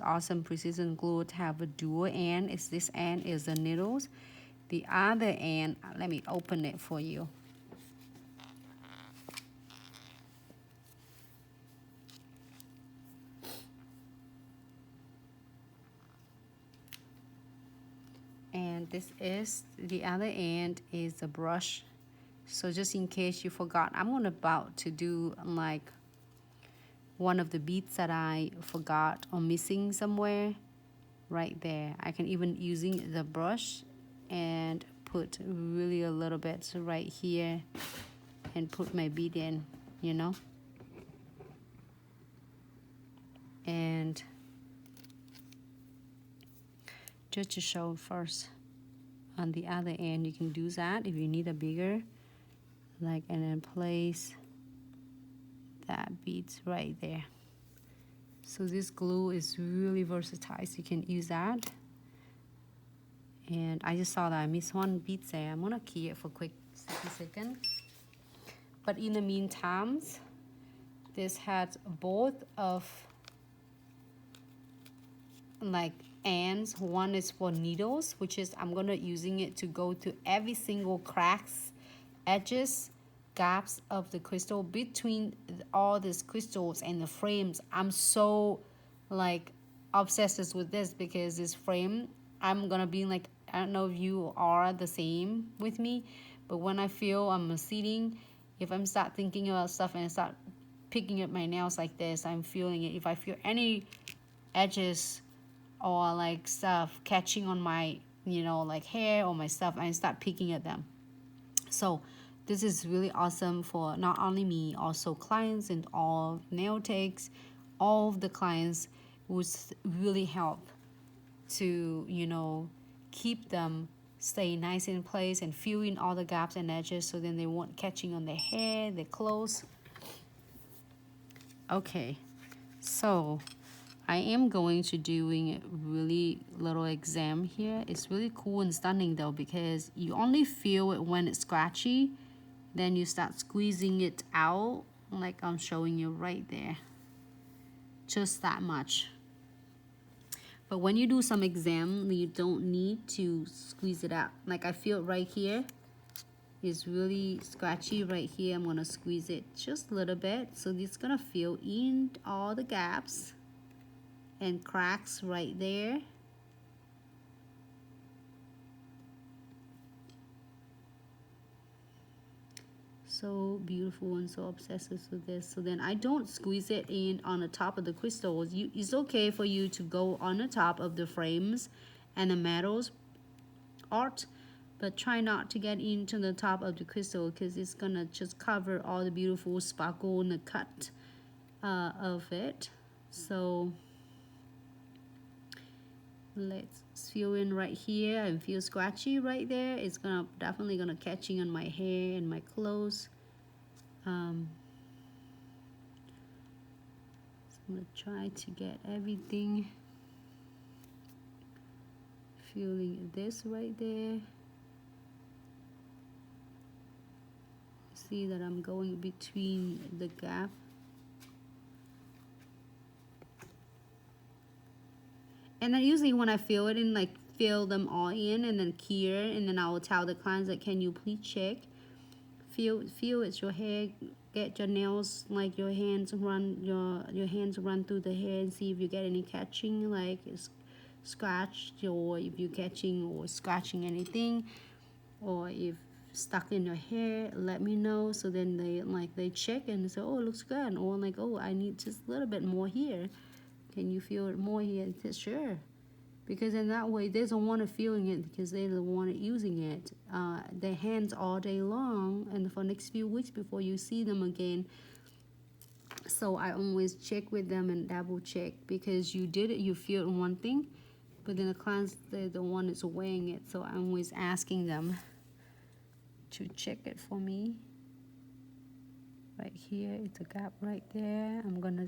awesome precision glue to have a dual end. It's this end is the needles. The other end, let me open it for you. And this is the other end is the brush. So just in case you forgot, I'm about to do like one of the beads that I forgot or missing somewhere right there. I can even using the brush and put really a little bit right here and put my bead in, you know. And just to show first, on the other end you can do that if you need a bigger, like, and then place that beads right there. So this glue is really versatile, so you can use that. And I just saw that I missed one bead there. I'm gonna key it for quick second. But in the meantime, this has both of like ends. One is for needles, which is I'm gonna using it to go to every single cracks, edges, gaps of the crystal between all these crystals and the frames. I'm so like obsessed with this because this frame, I'm gonna be like, I don't know if you are the same with me, but when I feel I'm sitting, if I'm start thinking about stuff and I start picking up my nails like this, I'm feeling it. If I feel any edges or like stuff catching on my, you know, like hair or my stuff, I start picking at them. So this is really awesome for not only me, also clients and all nail techs. All of the clients would really help to, you know, keep them stay nice in place and fill in all the gaps and edges so then they won't catching on their hair, their clothes. Okay, so I am going to doing really little exam here. It's really cool and stunning though because you only feel it when it's scratchy, then you start squeezing it out like I'm showing you right there, just that much. But when you do some exam, you don't need to squeeze it out. Like I feel right here is really scratchy right here. I'm gonna squeeze it just a little bit so it's gonna fill in all the gaps and cracks right there. So beautiful and so obsessed with this. So then I don't squeeze it in on the top of the crystals. It's okay for you to go on the top of the frames and the metals art, but try not to get into the top of the crystal because it's gonna just cover all the beautiful sparkle and the cut of it. So let's fill in right here and feel scratchy right there. It's gonna definitely gonna catching on my hair and my clothes. So I'm gonna try to get everything, feeling this right there. See that I'm going between the gap. And then usually when I feel it in, like fill them all in and then clear, and then I will tell the clients that can you please check, feel it's your hair, get your nails, like your hands run your hands run through the hair and see if you get any catching, like it's scratched, or if you're catching or scratching anything, or if stuck in your hair, let me know. So then they check and say, oh, it looks good, or like, oh, I need just a little bit more here. Can you feel it more here? I said, sure. Because in that way, they don't want to feeling it because they don't want it using it. Their hands all day long and for next few weeks before you see them again. So I always check with them and double check because you did it, you feel one thing, but then the clients, they're the one that's weighing it. So I'm always asking them to check it for me. Right here, it's a gap right there. I'm gonna